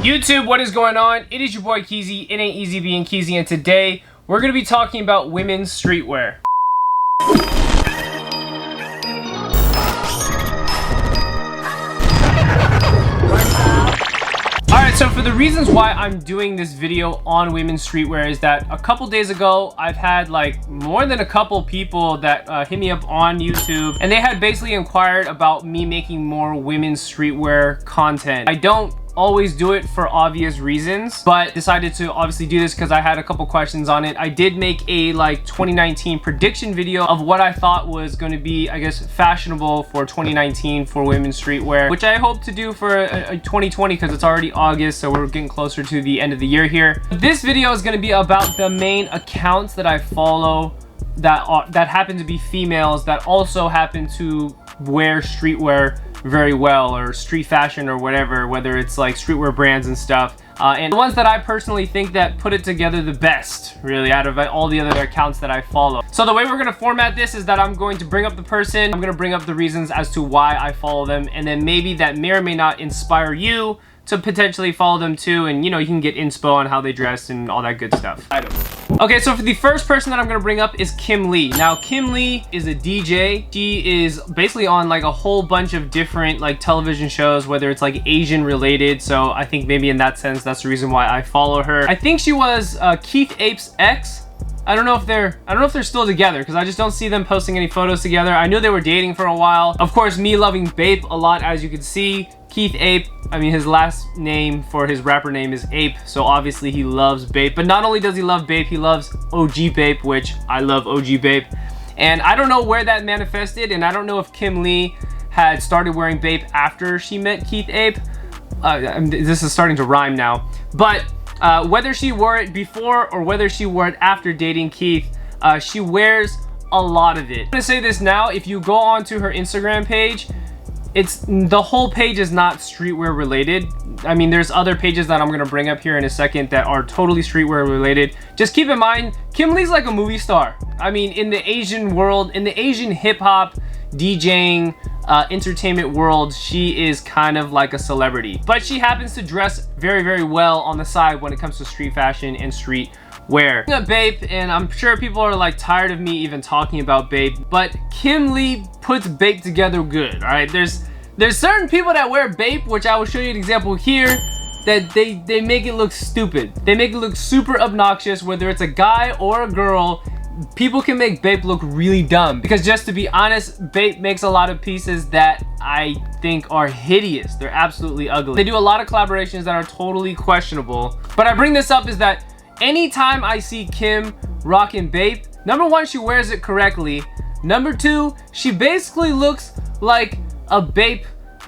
YouTube, what is going on? It is your boy Keezy. It ain't easy being Keezy, and today we're going to be talking about women's streetwear. Alright, so for the reasons why I'm doing this video on women's streetwear is that a couple days ago, I've had like more than a couple people that hit me up on YouTube, and they had basically inquired about me making more women's streetwear content. I don't always do it for obvious reasons, but decided to obviously do this because I had a couple questions on it. I did make a like 2019 prediction video of what I thought was going to be, I guess, fashionable for 2019 for women's streetwear, which I hope to do for 2020 because it's already August, so we're getting closer to the end of the year here. This video is going to be about the main accounts that I follow that happen to be females that also happen to wear streetwear very well, or street fashion or whatever, whether it's like streetwear brands and stuff, and the ones that I personally think that put it together the best, really, out of all the other accounts that I follow. So the way we're going to format this is that I'm going to bring up the person, I'm going to bring up the reasons as to why I follow them, and then maybe that may or may not inspire you to potentially follow them too, and you know, you can get inspo on how they dress and all that good stuff. Okay, so for the first person that I'm gonna bring up is Kim Lee. Now, Kim Lee is a DJ. She is basically on like a whole bunch of different like television shows, whether it's like Asian related. So I think maybe in that sense, that's the reason why I follow her. I think she was Keith Ape's ex. I don't know if they're still together because I just don't see them posting any photos together. I knew they were dating for a while. Of course, me loving Bape a lot, as you can see. Keith Ape, I mean, his last name for his rapper name is Ape, so obviously he loves Bape. But not only does he love Bape, he loves OG Bape, which I love OG Bape. And I don't know where that manifested, and I don't know if Kim Lee had started wearing Bape after she met Keith Ape. This is starting to rhyme now. But whether she wore it before or whether she wore it after dating Keith, she wears a lot of it. I'm gonna say this now, if you go onto her Instagram page, the whole page is not streetwear related. I mean, there's other pages that I'm gonna bring up here in a second that are totally streetwear related. Just keep in mind, Kim Lee's like a movie star. I mean, in the Asian world, in the Asian hip-hop, DJing, entertainment world, she is kind of like a celebrity. But she happens to dress very, very well on the side when it comes to street fashion and street wear. Bape, and I'm sure people are like tired of me even talking about Bape, but Kim Lee puts Bape together good. All right, there's certain people that wear Bape, which I will show you an example here, that they make it look stupid. They make it look super obnoxious, whether it's a guy or a girl. People can make Bape look really dumb, because just to be honest, Bape makes a lot of pieces that I think are hideous. They're absolutely ugly. They do a lot of collaborations that are totally questionable. But I bring this up is that anytime I see Kim rocking Bape, number one, she wears it correctly. Number two, she basically looks like a Bape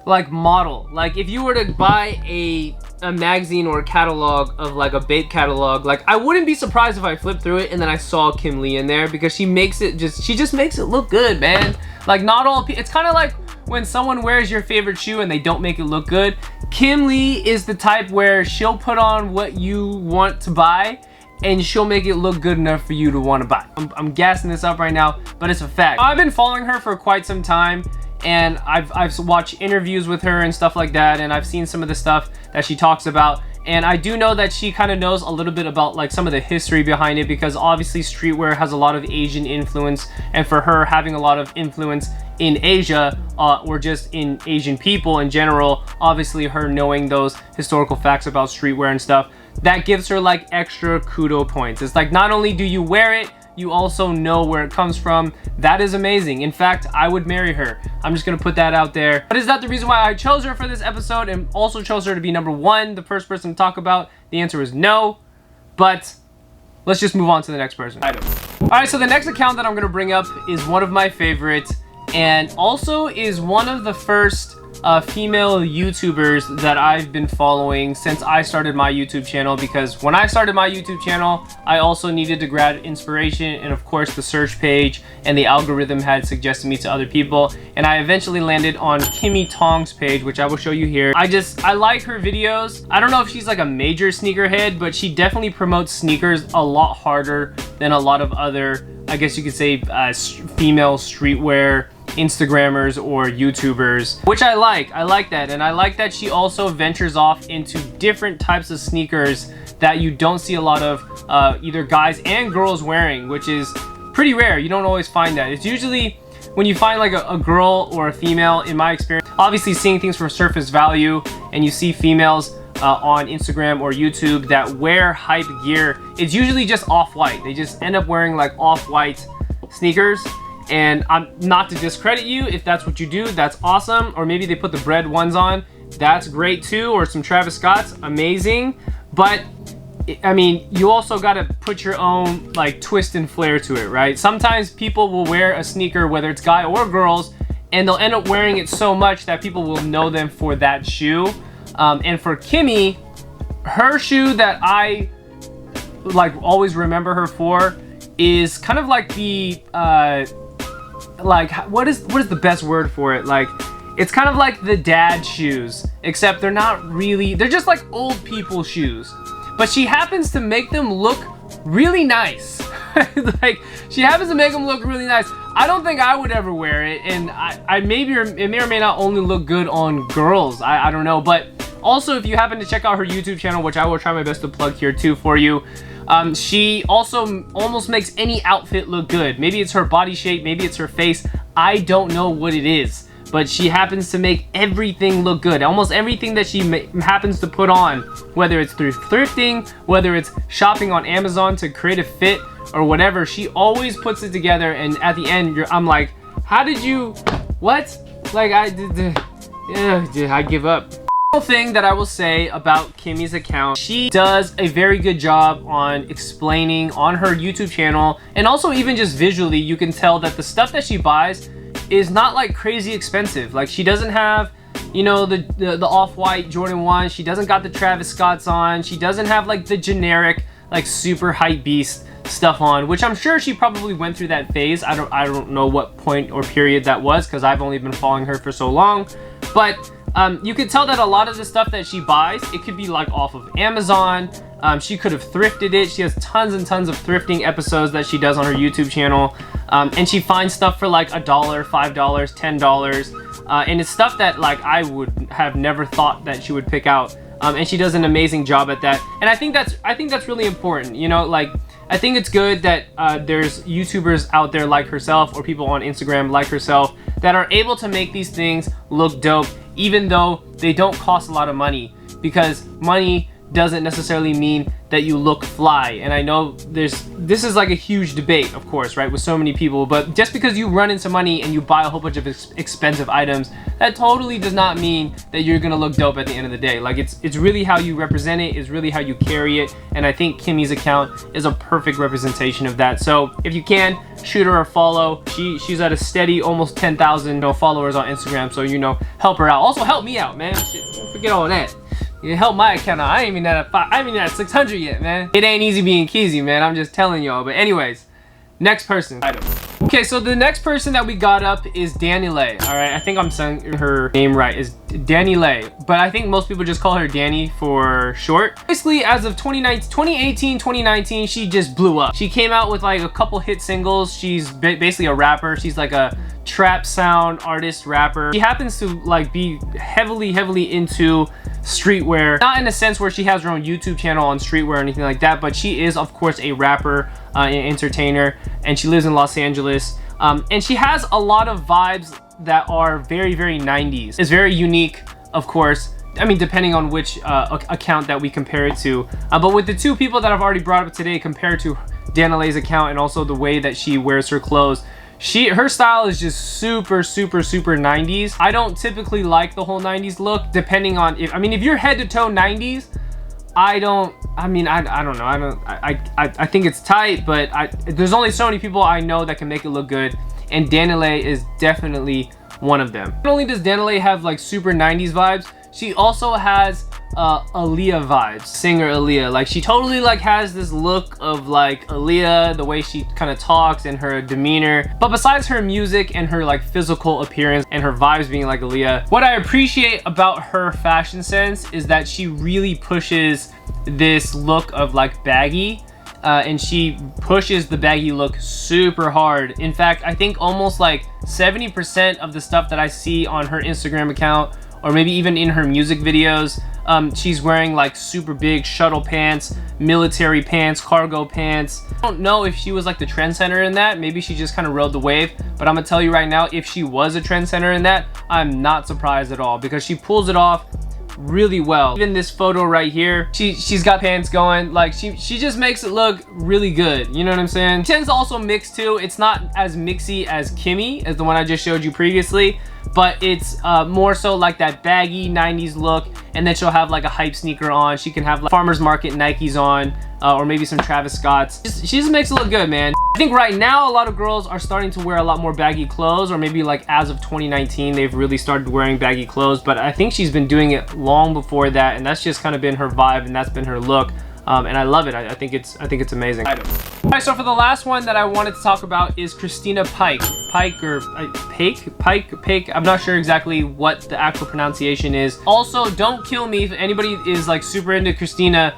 like model. Like if you were to buy a magazine or a catalog of like a Bape catalog, like I wouldn't be surprised if I flipped through it and then I saw Kim Lee in there, because she just makes it look good, man. Like not all it's kind of like when someone wears your favorite shoe and they don't make it look good. Kim Lee is the type where she'll put on what you want to buy and she'll make it look good enough for you to want to buy. I'm gassing this up right now, but it's a fact. I've been following her for quite some time, and I've watched interviews with her and stuff like that, and I've seen some of the stuff that she talks about, and I do know that she kind of knows a little bit about like some of the history behind it, because obviously streetwear has a lot of Asian influence, and for her having a lot of influence in Asia, or just in Asian people in general, obviously her knowing those historical facts about streetwear and stuff, that gives her like extra kudo points. It's like not only do you wear it, you also know where it comes from. That is amazing. In fact, I would marry her. I'm just gonna put that out there. But is that the reason why I chose her for this episode and also chose her to be number one, the first person to talk about? The answer is no, but let's just move on to the next person. All right, so the next account that I'm gonna bring up is one of my favorites, and also is one of the first female YouTubers that I've been following since I started my YouTube channel, because when I started my YouTube channel, I also needed to grab inspiration, and of course the search page and the algorithm had suggested me to other people, and I eventually landed on Kimmi Tom's page, which I will show you here. I like her videos. I don't know if she's like a major sneakerhead, but she definitely promotes sneakers a lot harder than a lot of other, I guess you could say, female streetwear Instagrammers or YouTubers, which I like. I like that, and I like that she also ventures off into different types of sneakers that you don't see a lot of either guys and girls wearing, which is pretty rare. You don't always find that. It's usually when you find like a girl or a female, in my experience, obviously seeing things for surface value, and you see females on Instagram or YouTube that wear hype gear, it's usually just off-white. They just end up wearing like off-white sneakers. And I'm not to discredit you, if that's what you do, that's awesome. Or maybe they put the bread ones on, that's great too. Or some Travis Scott's, amazing. But I mean, you also got to put your own like twist and flair to it, right? Sometimes people will wear a sneaker, whether it's guy or girls, and they'll end up wearing it so much that people will know them for that shoe. And for Kimmi, her shoe that I like always remember her for is kind of like the like what is the best word for it? Like, it's kind of like the dad shoes, except they're not really, they're just like old people shoes, but she happens to make them look really nice. Like, she happens to make them look really nice. I don't think I would ever wear it, and I maybe, it may or may not only look good on girls, I don't know. But also, if you happen to check out her YouTube channel, which I will try my best to plug here too for you, she also almost makes any outfit look good. Maybe it's her body shape, maybe it's her face, I don't know what it is, but she happens to make everything look good. Almost everything that she happens to put on, whether it's through thrifting, whether it's shopping on Amazon to create a fit or whatever, she always puts it together, and at the end I'm like, how did you, what? Like, I give up. Thing that I will say about Kimmi's account, she does a very good job on explaining on her YouTube channel, and also even just visually, you can tell that the stuff that she buys is not like crazy expensive. Like, she doesn't have, you know, the off-white Jordan 1, she doesn't got the Travis Scott's on, she doesn't have like the generic like super hype beast stuff on, which I'm sure she probably went through that phase. I don't know what point or period that was, because I've only been following her for so long, but you could tell that a lot of the stuff that she buys, it could be like off of Amazon. She could have thrifted it. She has tons and tons of thrifting episodes that she does on her YouTube channel. And she finds stuff for like $1, $5, $10. And it's stuff that like I would have never thought that she would pick out. And she does an amazing job at that. And I think that's really important. You know, like, I think it's good that there's YouTubers out there like herself, or people on Instagram like herself, that are able to make these things look dope, even though they don't cost a lot of money, because money doesn't necessarily mean that you look fly. And I know this is like a huge debate, of course, right, with so many people, but just because you run into money and you buy a whole bunch of expensive items, that totally does not mean that you're gonna look dope at the end of the day. Like, it's really how you represent it, it's really how you carry it, and I think Kimmi's account is a perfect representation of that. So if you can, shoot her a follow. She's at a steady almost 10,000 followers on Instagram, so, you know, help her out. Also help me out, man. Shit, don't forget all that. You help my account out. I ain't even at 600 yet, man. It ain't easy being Keezy, man. I'm just telling y'all. But anyways, next person. Okay, so the next person that we got up is Danla. All right, I think I'm saying her name right. Is Danla, but I think most people just call her Danny for short. Basically, as of 2018, 2019, she just blew up. She came out with like a couple hit singles. She's basically a rapper. She's like a trap sound artist rapper. She happens to like be heavily into streetwear, not in a sense where she has her own YouTube channel on streetwear or anything like that, but she is of course a rapper, an entertainer, and she lives in Los Angeles, and she has a lot of vibes that are very 90s. It's very unique, of course. I mean, depending on which account that we compare it to, but with the two people that I've already brought up today compared to Danla's account, and also the way that she wears her clothes, her style is just super 90s. I don't typically like the whole 90s look, depending on if you're head to toe 90s, I don't know. I think it's tight, but there's only so many people I know that can make it look good, and Danla is definitely one of them. Not only does Danla have like super 90s vibes, she also has Aaliyah vibes, singer Aaliyah. Like, she totally like has this look of like Aaliyah, the way she kind of talks and her demeanor. But besides her music and her like physical appearance and her vibes being like Aaliyah, what I appreciate about her fashion sense is that she really pushes this look of like baggy, and she pushes the baggy look super hard. In fact, I think almost like 70% of the stuff that I see on her Instagram account, or maybe even in her music videos, she's wearing like super big shuttle pants, military pants, cargo pants. I don't know if she was like the trendsetter in that. Maybe she just kind of rode the wave, but I'm gonna tell you right now, if she was a trendsetter in that, I'm not surprised at all, because she pulls it off really well. Even this photo right here, she's got pants going, like she just makes it look really good, you know what I'm saying? She tends to also mix too. It's not as mixy as Kimmi, as the one I just showed you previously, but it's more so like that baggy 90s look, and then she'll have like a hype sneaker on. She can have like farmers market Nikes on, or maybe some Travis Scotts. She just makes it look good, man. I think right now a lot of girls are starting to wear a lot more baggy clothes, or maybe like as of 2019 they've really started wearing baggy clothes, but I think she's been doing it long before that, and that's just kind of been her vibe, and that's been her look. And I love it. I think it's amazing. All right, so for the last one that I wanted to talk about is Christina Pike. Pike. I'm not sure exactly what the actual pronunciation is. Also, don't kill me if anybody is like super into Christina.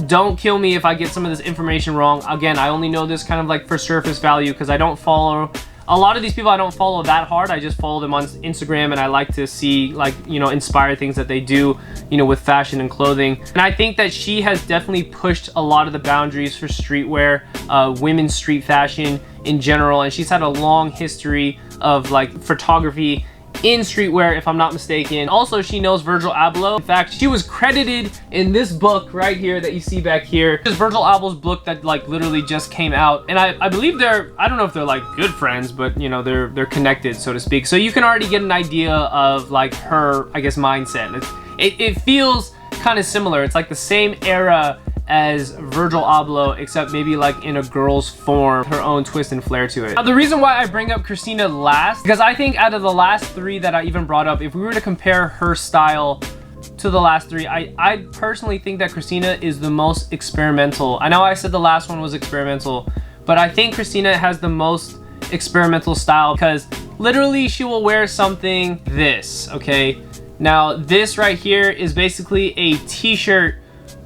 Don't kill me if I get some of this information wrong. Again, I only know this kind of like for surface value, because I don't follow a lot of these people. I don't follow that hard. I just follow them on Instagram, and I like to see, like, you know, inspire things that they do, you know, with fashion and clothing. And I think that she has definitely pushed a lot of the boundaries for streetwear, women's street fashion in general, and she's had a long history of like photography in streetwear, if I'm not mistaken. Also, she knows Virgil Abloh. In fact, she was credited in this book right here that you see back here. This is Virgil Abloh's book that like literally just came out, and I believe I don't know if they're like good friends, but you know, they're connected, so to speak. So you can already get an idea of like her, I guess, mindset. It feels kind of similar. It's like the same era as Virgil Abloh, except maybe like in a girl's form, her own twist and flair to it. Now, the reason why I bring up Christina last, because I think out of the last three that I even brought up, if we were to compare her style to the last three, I personally think that Christina is the most experimental. I know I said the last one was experimental, but I think Christina has the most experimental style, because literally she will wear something this, okay? Now, this right here is basically a t-shirt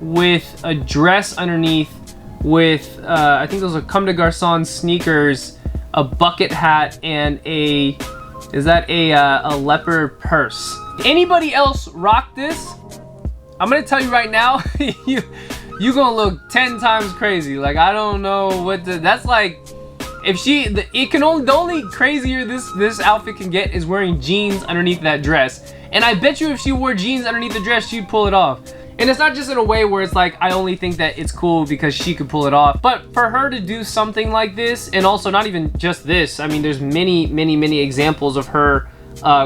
with a dress underneath, with I think those are Comme des Garçons sneakers, a bucket hat, and a leopard purse. Anybody else rock this? I'm gonna tell you right now, you gonna look 10 times crazy. Like, I don't know what that's like. If the only crazier this outfit can get is wearing jeans underneath that dress. And I bet you if she wore jeans underneath the dress, she'd pull it off. And it's not just in a way where it's like, I only think that it's cool because she could pull it off. But for her to do something like this, and also not even just this, I mean, there's many examples of her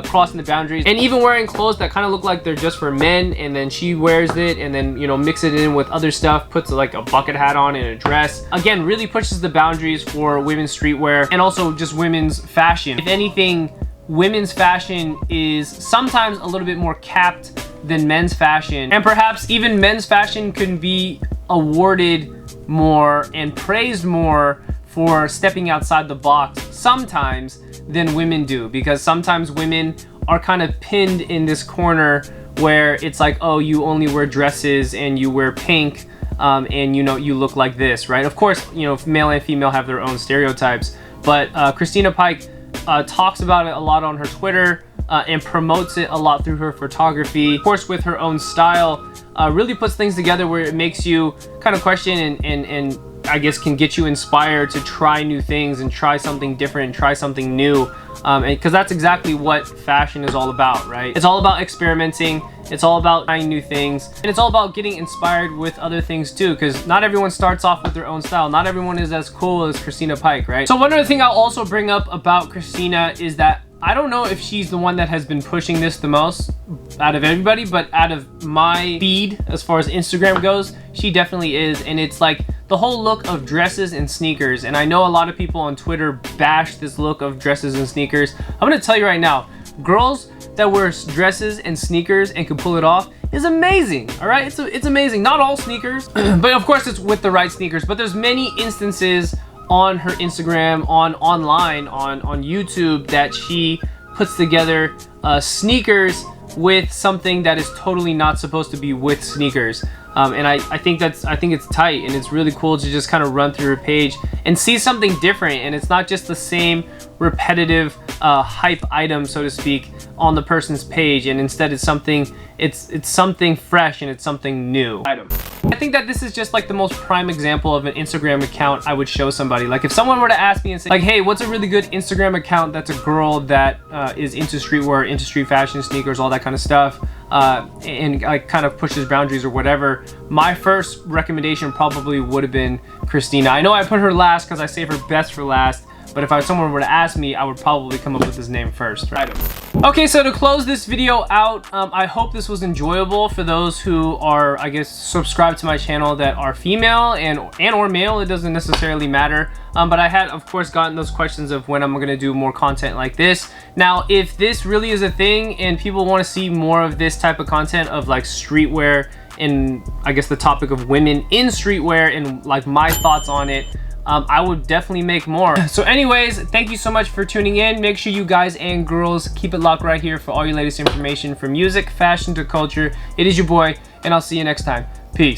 crossing the boundaries, and even wearing clothes that kind of look like they're just for men, and then she wears it, and then, you know, mix it in with other stuff, puts like a bucket hat on and a dress. Again, really pushes the boundaries for women's streetwear, and also just women's fashion. If anything, women's fashion is sometimes a little bit more capped than men's fashion, and perhaps even men's fashion can be awarded more and praised more for stepping outside the box sometimes than women do, because sometimes women are kind of pinned in this corner where it's like, oh, you only wear dresses and you wear pink, and you know, you look like this, right? Of course, you know, male and female have their own stereotypes, but Christina Pike talks about it a lot on her Twitter, and promotes it a lot through her photography. Of course, with her own style, really puts things together where it makes you kind of question and I guess can get you inspired to try new things and try something different and try something new, because that's exactly what fashion is all about, right? It's all about experimenting, it's all about trying new things, and it's all about getting inspired with other things too, because not everyone starts off with their own style. Not everyone is as cool as Christina Pike, right? So one other thing I'll also bring up about Christina is that I don't know if she's the one that has been pushing this the most out of everybody, but out of my feed, as far as Instagram goes, she definitely is. And it's like the whole look of dresses and sneakers. And I know a lot of people on Twitter bash this look of dresses and sneakers. I'm gonna tell you right now, girls that wear dresses and sneakers and can pull it off is amazing, all right? It's amazing. Not all sneakers, but of course it's with the right sneakers. But there's many instances on her Instagram, online, on YouTube, that she puts together sneakers with something that is totally not supposed to be with sneakers. And I think it's tight, and it's really cool to just kind of run through your page and see something different, and it's not just the same repetitive hype item, so to speak, on the person's page, and instead it's something fresh and it's something new item. I think that this is just like the most prime example of an Instagram account I would show somebody. Like if someone were to ask me and say like, hey, what's a really good Instagram account that's a girl that is into streetwear, into street fashion, sneakers, all that kind of stuff, and like kind of pushes boundaries or whatever, my first recommendation probably would have been Christina. I know I put her last because I save her best for last, but if someone were to ask me, I would probably come up with his name first, right? Okay, so to close this video out, I hope this was enjoyable for those who are, I guess, subscribed to my channel that are female and or male. It doesn't necessarily matter. But I had, of course, gotten those questions of when I'm gonna do more content like this. Now, if this really is a thing and people want to see more of this type of content of like streetwear and I guess the topic of women in streetwear and like my thoughts on it, I would definitely make more. So anyways, thank you so much for tuning in. Make sure you guys and girls keep it locked right here for all your latest information from music, fashion to culture. It is your boy, and I'll see you next time.